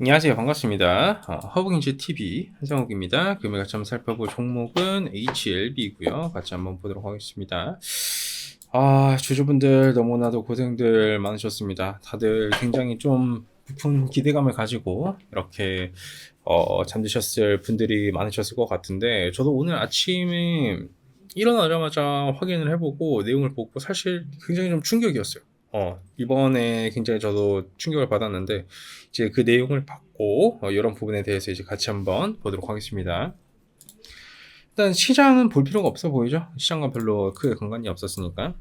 안녕하세요. 반갑습니다. 허브경제TV 한상욱입니다. 금일 같이 한번 살펴볼 종목은 HLB고요. 같이 한번 보도록 하겠습니다. 주주분들 너무나도 고생들 많으셨습니다. 다들 굉장히 좀 높은 기대감을 가지고 이렇게 잠드셨을 분들이 많으셨을 것 같은데, 저도 오늘 아침에 일어나자마자 확인을 해보고 내용을 보고 사실 굉장히 좀 충격이었어요. 이번에 굉장히 저도 충격을 받았는데, 이제 그 내용을 받고 이런 부분에 대해서 이제 같이 한번 보도록 하겠습니다. 일단 시장은 볼 필요가 없어 보이죠? 시장과 별로 크게 관관이 없었으니까.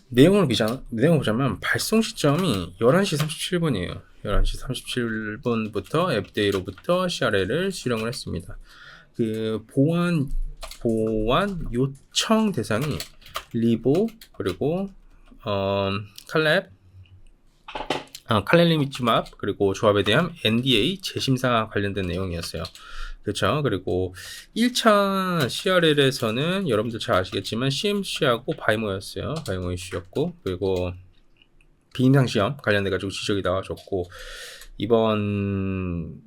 내용을 보자면 발송 시점이 11시 37분이에요. 11시 37분부터 FDA로부터 CRL을 수령을 했습니다. 그 보안 요청 대상이 리보 그리고 칼렐리미츠맙 그리고 조합에 대한 NDA 재심사 관련된 내용이었어요. 그렇죠. 그리고 1차 CRL에서는 여러분들 잘 아시겠지만 CMC하고 바이모였어요. 바이모 이슈였고, 그리고 비임상 시험 관련돼 가지고 지적이 나와줬고, 이번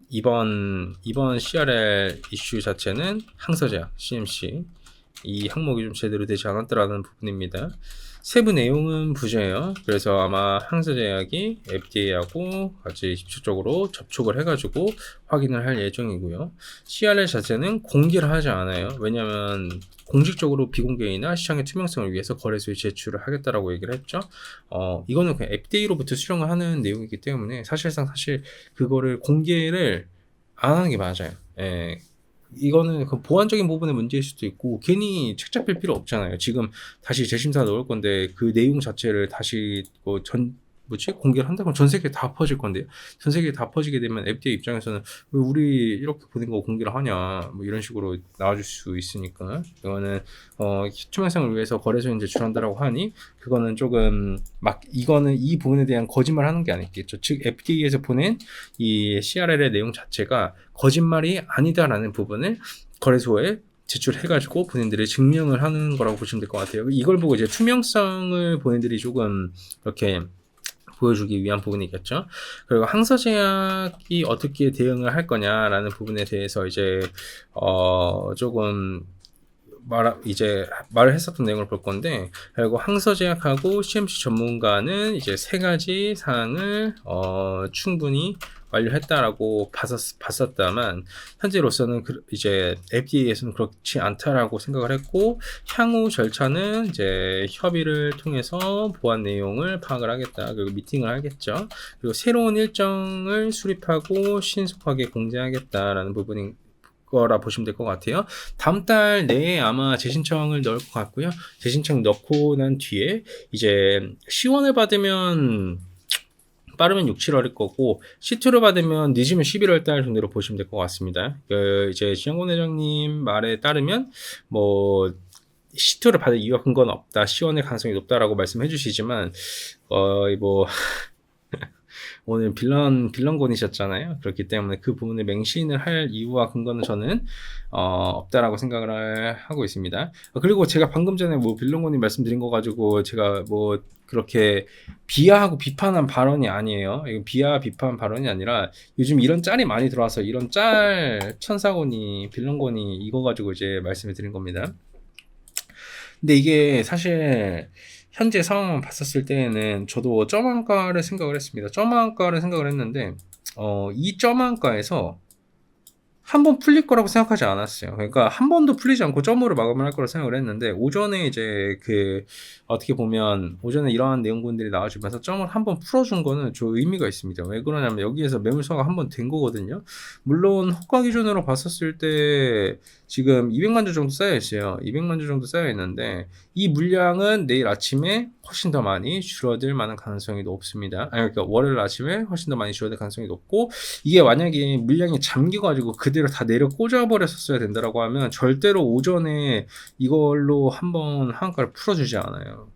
CRL 이슈 자체는 항서제약 CMC 이 항목이 좀 제대로 되지 않았더라는 부분입니다. 세부 내용은 부재예요. 그래서 아마 항서제약이 FDA하고 같이 직접적으로 접촉을 해가지고 확인을 할 예정이고요. CRL 자체는 공개를 하지 않아요. 왜냐하면 공식적으로 비공개이나 시장의 투명성을 위해서 거래소에 제출을 하겠다라고 얘기를 했죠. 이거는 그냥 FDA로부터 수령을 하는 내용이기 때문에 사실 그거를 공개를 안 하는 게 맞아요. 예. 이거는 그 보안적인 부분의 문제일 수도 있고, 괜히 책 잡힐 필요 없잖아요. 지금 다시 재심사 넣을 건데 그 내용 자체를 다시 공개를 한다면 전 세계에 다 퍼질 건데요. 전 세계에 다 퍼지게 되면 FDA 입장에서는 왜 우리 이렇게 보낸 거 공개를 하냐, 뭐 이런 식으로 나와줄 수 있으니까, 이거는 투명성을 위해서 거래소에 제출한다라고 하니 그거는 조금 이거는 이 부분에 대한 거짓말 하는 게 아니겠죠. 즉 FDA에서 보낸 이 CRL의 내용 자체가 거짓말이 아니다라는 부분을 거래소에 제출해가지고 본인들이 증명을 하는 거라고 보시면 될 것 같아요. 이걸 보고 이제 투명성을 본인들이 조금 이렇게 보여주기 위한 부분이겠죠. 그리고 항서제약이 어떻게 대응을 할 거냐라는 부분에 대해서 이제 조금 말을 했었던 내용을 볼 건데, 그리고 항서제약하고 CMC 전문가는 이제 세 가지 사항을 충분히 완료했다라고 봤었다만, 현재로서는 이제 FDA에서는 그렇지 않다라고 생각을 했고, 향후 절차는 이제 협의를 통해서 보안 내용을 파악을 하겠다. 그리고 미팅을 하겠죠. 그리고 새로운 일정을 수립하고 신속하게 공지하겠다라는 부분인 거라 보시면 될 것 같아요. 다음 달 내에 아마 재신청을 넣을 것 같고요. 재신청 넣고 난 뒤에 이제 C1을 받으면 빠르면 6, 7월일 거고, C2를 받으면 늦으면 11월 달 정도로 보시면 될 것 같습니다. 이제 지영권 회장님 말에 따르면 C2를 받을 이유가 근거는 없다, C1의 가능성이 높다라고 말씀해 주시지만, 오늘 빌런권이셨잖아요. 그렇기 때문에 그 부분을 맹신을 할 이유와 근거는 저는 없다라고 생각을 하고 있습니다. 그리고 제가 방금 전에 빌런권이 말씀드린 거 가지고 제가 그렇게 비하하고 비판한 발언이 아니에요. 이거 비하 비판 발언이 아니라, 요즘 이런 짤이 많이 들어와서 이런 짤 천사권이 빌런권이 이거 가지고 이제 말씀을 드린 겁니다. 근데 이게 사실 현재 상황만 봤었을 때에는 저도 점한가를 생각을 했습니다. 점한가를 생각을 했는데, 이 점한가에서 한 번 풀릴 거라고 생각하지 않았어요. 그러니까 한 번도 풀리지 않고 점으로 마감을 할 거라고 생각을 했는데, 오전에 이제 어떻게 보면 오전에 이러한 내용분들이 나와주면서 점을 한 번 풀어준 거는 좀 의미가 있습니다. 왜 그러냐면 여기에서 매물 소화가 한 번 된 거거든요. 물론 호가 기준으로 봤었을 때 지금 200만 주 정도 쌓여 있어요. 200만 주 정도 쌓여 있는데, 이 물량은 내일 아침에 훨씬 더 많이 줄어들 만한 가능성이 높습니다. 그러니까 월요일 아침에 훨씬 더 많이 줄어들 가능성이 높고, 이게 만약에 물량이 잠겨가지고 그대로 다 내려 꽂아버렸었어야 된다라고 하면 절대로 오전에 이걸로 한번 한가를 풀어주지 않아요.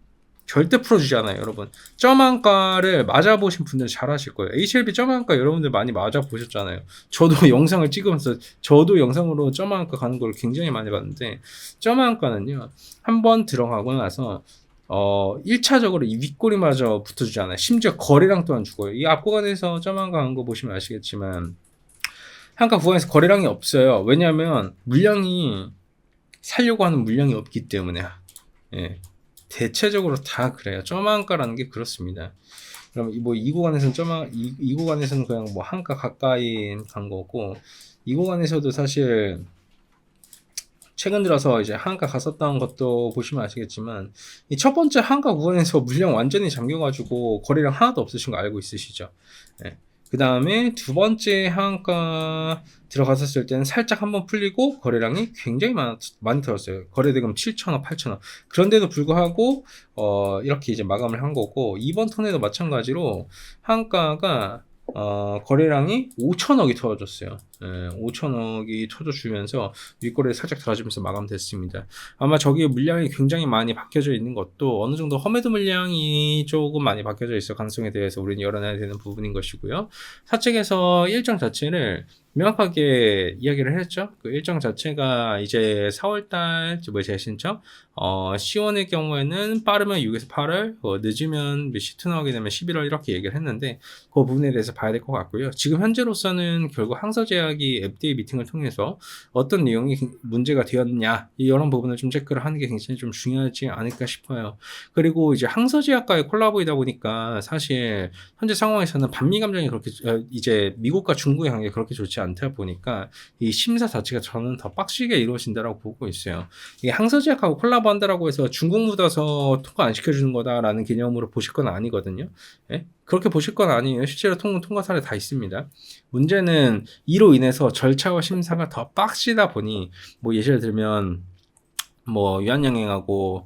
절대 풀어주지 않아요, 여러분. 점한가를 맞아보신 분들 잘 아실 거예요. HLB 점한가 여러분들 많이 맞아보셨잖아요. 저도 영상을 찍으면서 저도 영상으로 점한가 가는 걸 굉장히 많이 봤는데, 점한가는요, 한번 들어가고 나서 1차적으로 이 윗꼬리마저 붙어주지 않아요. 심지어 거래량 또한 죽어요. 이 앞구간에서 점한가 한 거 보시면 아시겠지만 한가 구간에서 거래량이 없어요. 왜냐하면 물량이 살려고 하는 물량이 없기 때문에. 예. 대체적으로 다 그래요. 점한가라는 게 그렇습니다. 그럼 뭐 이 구간에서는 이 구간에서는 그냥 뭐 한가 가까이 간 거고, 이 구간에서도 사실 최근 들어서 이제 한가 갔었던 것도 보시면 아시겠지만, 이 첫 번째 한가 구간에서 물량 완전히 잠겨가지고 거래량 하나도 없으신 거 알고 있으시죠? 예. 그 다음에 두 번째 한가 들어갔었을 때는 살짝 한번 풀리고 거래량이 굉장히 많이 들었어요. 거래대금 7천억, 8천억. 그런데도 불구하고 이렇게 이제 마감을 한 거고, 이번 턴에도 마찬가지로 한가가 거래량이 5천억이 터졌어요. 5천억이 터져주면서 윗꼬리에 살짝 달아주면서 마감됐습니다. 아마 저기에 물량이 굉장히 많이 박혀져 있는 것도 어느 정도 허매도 물량이 조금 많이 박혀져 있을 가능성에 대해서 우리는 열어놔야 되는 부분인 것이고요. 사측에서 일정 자체를 명확하게 이야기를 했죠. 그 일정 자체가 이제 4월달 재신청, C1의 경우에는 빠르면 6에서 8월, 늦으면 C2 나오게 되면 11월 이렇게 얘기를 했는데 그 부분에 대해서 봐야 될 것 같고요. 지금 현재로서는 결국 항서제약이 FDA 미팅을 통해서 어떤 내용이 문제가 되었냐 이런 부분을 좀 체크를 하는 게 굉장히 좀 중요하지 않을까 싶어요. 그리고 이제 항서제약과의 콜라보이다 보니까 사실 현재 상황에서는 반미 감정이 그렇게 이제 미국과 중국의 관계가 그렇게 좋지 않다 보니까 이 심사 자체가 저는 더 빡시게 이루어진다라고 보고 있어요. 이게 항서제약하고 콜라보한다라고 해서 중국 묻어서 통과 안 시켜주는 거다라는 개념으로 보실 건 아니거든요. 예? 그렇게 보실 건 아니에요. 실제로 통과 사례 다 있습니다. 문제는 이로 인해서 절차와 심사가 더 빡시다 보니 뭐 예시를 들면 뭐 유한양행하고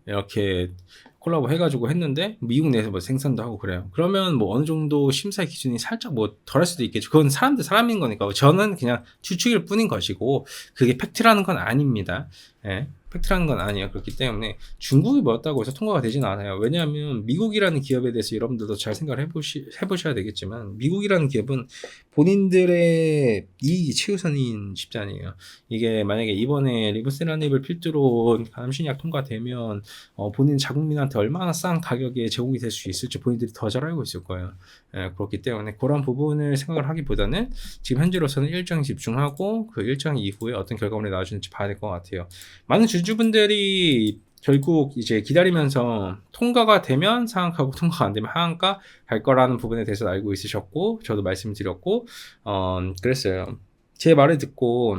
이렇게 콜라보 해가지고 했는데 미국 내에서 뭐 생산도 하고 그래요. 그러면 뭐 어느 정도 심사 기준이 살짝 뭐 덜할 수도 있겠죠. 그건 사람인 거니까. 저는 그냥 추측일 뿐인 것이고 그게 팩트라는 건 아닙니다. 예. 팩트라는 건 아니에요. 그렇기 때문에 중국이 뭐였다고 해서 통과가 되지는 않아요. 왜냐하면 미국이라는 기업에 대해서 여러분들도 잘 생각을 해보셔야 되겠지만 미국이라는 기업은 본인들의 이익이 최우선인 집단이에요. 이게 만약에 이번에 리보세라닙을 필두로 감신약 통과되면 본인 자국민한테 얼마나 싼 가격에 제공이 될 수 있을지 본인들이 더 잘 알고 있을 거예요. 예, 그렇기 때문에 그런 부분을 생각을 하기보다는 지금 현재로서는 일정에 집중하고 그 일정 이후에 어떤 결과물이 나와주는지 봐야 될 것 같아요. 많은 주주분들이 결국 이제 기다리면서 통과가 되면 상한가고 통과가 안 되면 하한가 갈 거라는 부분에 대해서 알고 있으셨고 저도 말씀드렸고 그랬어요. 제 말을 듣고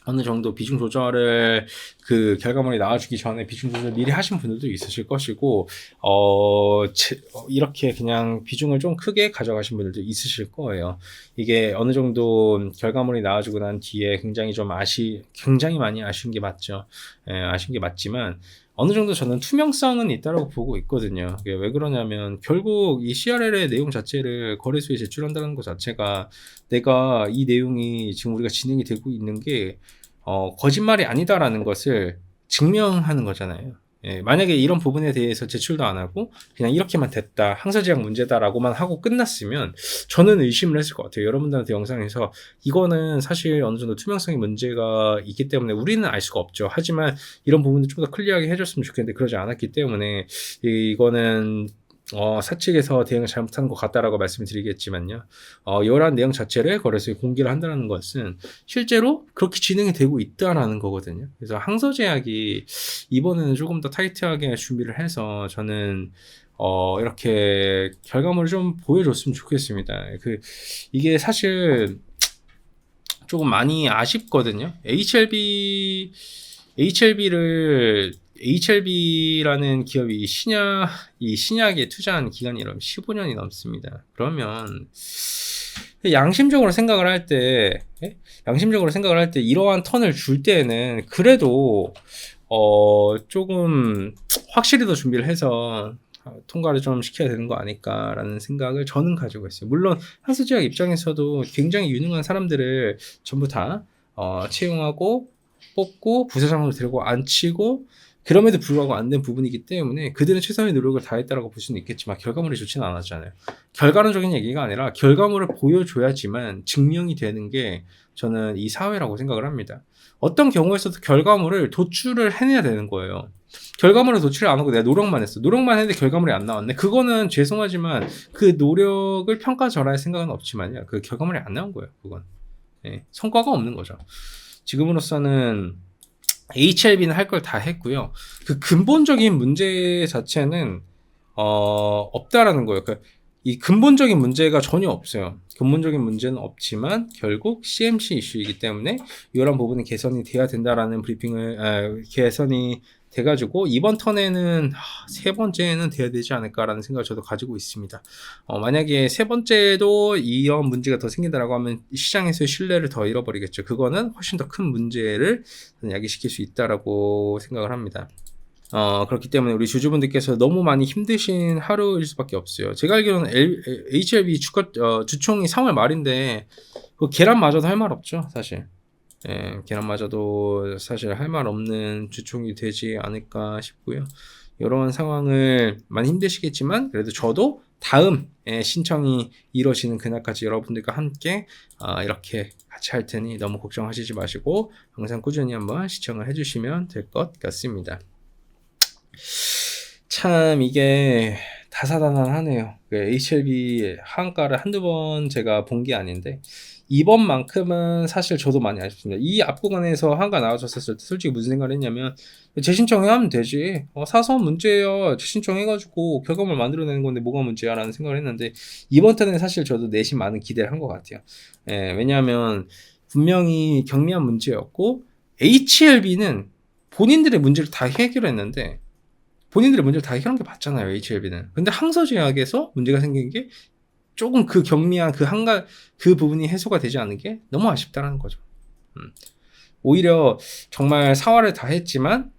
어느 정도 비중 조절을 그 결과물이 나와주기 전에 비중 조절 미리 하신 분들도 있으실 것이고 이렇게 그냥 비중을 좀 크게 가져가신 분들도 있으실 거예요. 이게 어느 정도 결과물이 나와주고 난 뒤에 굉장히 많이 아쉬운 게 맞죠. 아쉬운 게 맞지만 어느 정도 저는 투명성은 있다고 보고 있거든요. 왜 그러냐면 결국 이 CRL의 내용 자체를 거래소에 제출한다는 것 자체가 내가 이 내용이 지금 우리가 진행이 되고 있는 게 거짓말이 아니다라는 것을 증명하는 거잖아요. 예, 만약에 이런 부분에 대해서 제출도 안 하고 그냥 이렇게만 됐다, 항서제약 문제다라고만 하고 끝났으면 저는 의심을 했을 것 같아요. 여러분들한테 영상에서 이거는 사실 어느 정도 투명성의 문제가 있기 때문에 우리는 알 수가 없죠. 하지만 이런 부분도 좀 더 클리어하게 해줬으면 좋겠는데 그러지 않았기 때문에 이거는 사측에서 대응을 잘못한 것 같다라고 말씀드리겠지만요. 이러한 내용 자체를 거래소에 공개를 한다는 것은 실제로 그렇게 진행이 되고 있다라는 거거든요. 그래서 항서제약이 이번에는 조금 더 타이트하게 준비를 해서 저는 이렇게 결과물을 좀 보여줬으면 좋겠습니다. 이게 사실 조금 많이 아쉽거든요. HLB라는 기업이 이 신약에 투자한 기간이 15년이 넘습니다. 그러면 양심적으로 생각을 할 때 이러한 턴을 줄 때는 그래도 조금 확실히 더 준비를 해서 통과를 좀 시켜야 되는 거 아닐까라는 생각을 저는 가지고 있어요. 물론 항서제약 입장에서도 굉장히 유능한 사람들을 전부 다 채용하고 뽑고 부사장으로 데리고 앉히고 그럼에도 불구하고 안 된 부분이기 때문에 그들은 최선의 노력을 다했다라고 볼 수는 있겠지만 결과물이 좋지는 않았잖아요. 결과론적인 얘기가 아니라 결과물을 보여줘야지만 증명이 되는 게 저는 이 사회라고 생각을 합니다. 어떤 경우에서도 결과물을 도출을 해내야 되는 거예요. 결과물을 도출을 안 하고 내가 노력만 했어. 노력만 했는데 결과물이 안 나왔네. 그거는 죄송하지만 그 노력을 평가절하할 생각은 없지만요. 그 결과물이 안 나온 거예요. 그건. 예, 성과가 없는 거죠. 지금으로서는 HLB는 할 걸 다 했고요. 그 근본적인 문제 자체는 없다라는 거예요. 이 근본적인 문제가 전혀 없어요. 근본적인 문제는 없지만 결국 CMC 이슈이기 때문에 이런 부분이 개선이 돼야 된다라는 브리핑을 개선이 돼가지고 이번 턴에는 세 번째는 돼야 되지 않을까라는 생각을 저도 가지고 있습니다. 만약에 세 번째도 이런 문제가 더 생긴다라고 하면 시장에서의 신뢰를 더 잃어버리겠죠. 그거는 훨씬 더 큰 문제를 야기시킬 수 있다라고 생각을 합니다. 그렇기 때문에 우리 주주분들께서 너무 많이 힘드신 하루일 수밖에 없어요. 제가 알기로는 HLB 주총이 3월 말인데 그 계란마저도 할 말 없죠, 사실. 예, 계란마저도 사실 할 말 없는 주총이 되지 않을까 싶고요. 이런 상황을 많이 힘드시겠지만 그래도 저도 다음 신청이 이루어지는 그날까지 여러분들과 함께 이렇게 같이 할 테니 너무 걱정하시지 마시고 항상 꾸준히 한번 시청을 해주시면 될 것 같습니다. 참 이게 다사다난하네요. HLB 하한가를 한두 번 제가 본 게 아닌데 이번만큼은 사실 저도 많이 아쉽습니다. 이 앞구간에서 하한가 나와줬었을 때 솔직히 무슨 생각을 했냐면 재신청해 하면 되지. 사소한 문제예요. 재신청해가지고 결과물 만들어내는 건데 뭐가 문제야 라는 생각을 했는데 이번 턴에는 사실 저도 내심 많은 기대를 한 것 같아요. 왜냐하면 분명히 경미한 문제였고 HLB는 본인들의 문제를 다 해결했는데 본인들의 문제를 다 해결한 게 맞잖아요, HLB는. 근데 항서제약에서 문제가 생긴 게 조금 그 경미한 그 부분이 해소가 되지 않은 게 너무 아쉽다라는 거죠. 오히려 정말 사활을 다 했지만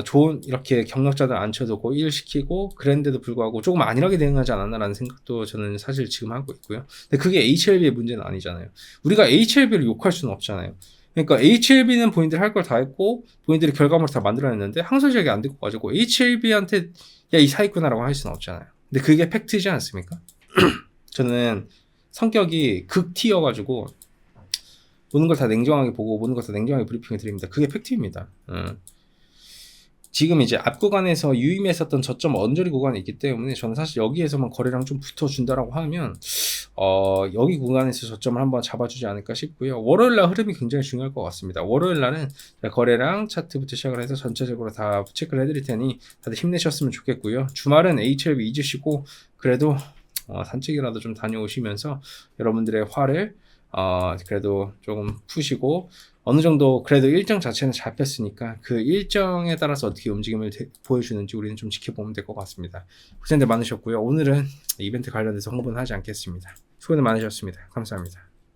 좋은 이렇게 경력자들 앉혀두고 일시키고 그랬는데도 불구하고 조금 안일하게 대응하지 않았나라는 생각도 저는 사실 지금 하고 있고요. 근데 그게 HLB의 문제는 아니잖아요. 우리가 HLB를 욕할 수는 없잖아요. 그러니까 HLB는 본인들이 할 걸 다 했고 본인들이 결과물을 다 만들어냈는데 항소지역이 안 듣고 가지고 HLB한테 야 이 사기꾼아라고 할 수는 없잖아요. 근데 그게 팩트지 않습니까? 저는 성격이 극T여가지고 모든 걸 다 냉정하게 보고 모든 걸 다 냉정하게 브리핑을 드립니다. 그게 팩트입니다. 지금 이제 앞 구간에서 유의미했었던 저점 언저리 구간이 있기 때문에 저는 사실 여기에서만 거래량 좀 붙어준다라고 하면 여기 구간에서 저점을 한번 잡아주지 않을까 싶고요. 월요일날 흐름이 굉장히 중요할 것 같습니다. 월요일날은 거래량 차트부터 시작을 해서 전체적으로 다 체크를 해드릴 테니 다들 힘내셨으면 좋겠고요. 주말은 HLB 잊으시고 그래도 산책이라도 좀 다녀오시면서 여러분들의 화를 그래도 조금 푸시고 어느 정도 그래도 일정 자체는 잡혔으니까 그 일정에 따라서 어떻게 움직임을 보여주는지 우리는 좀 지켜보면 될 것 같습니다. 고생들 많으셨고요. 오늘은 이벤트 관련해서 홍보는 하지 않겠습니다. 수고들 많으셨습니다. 감사합니다.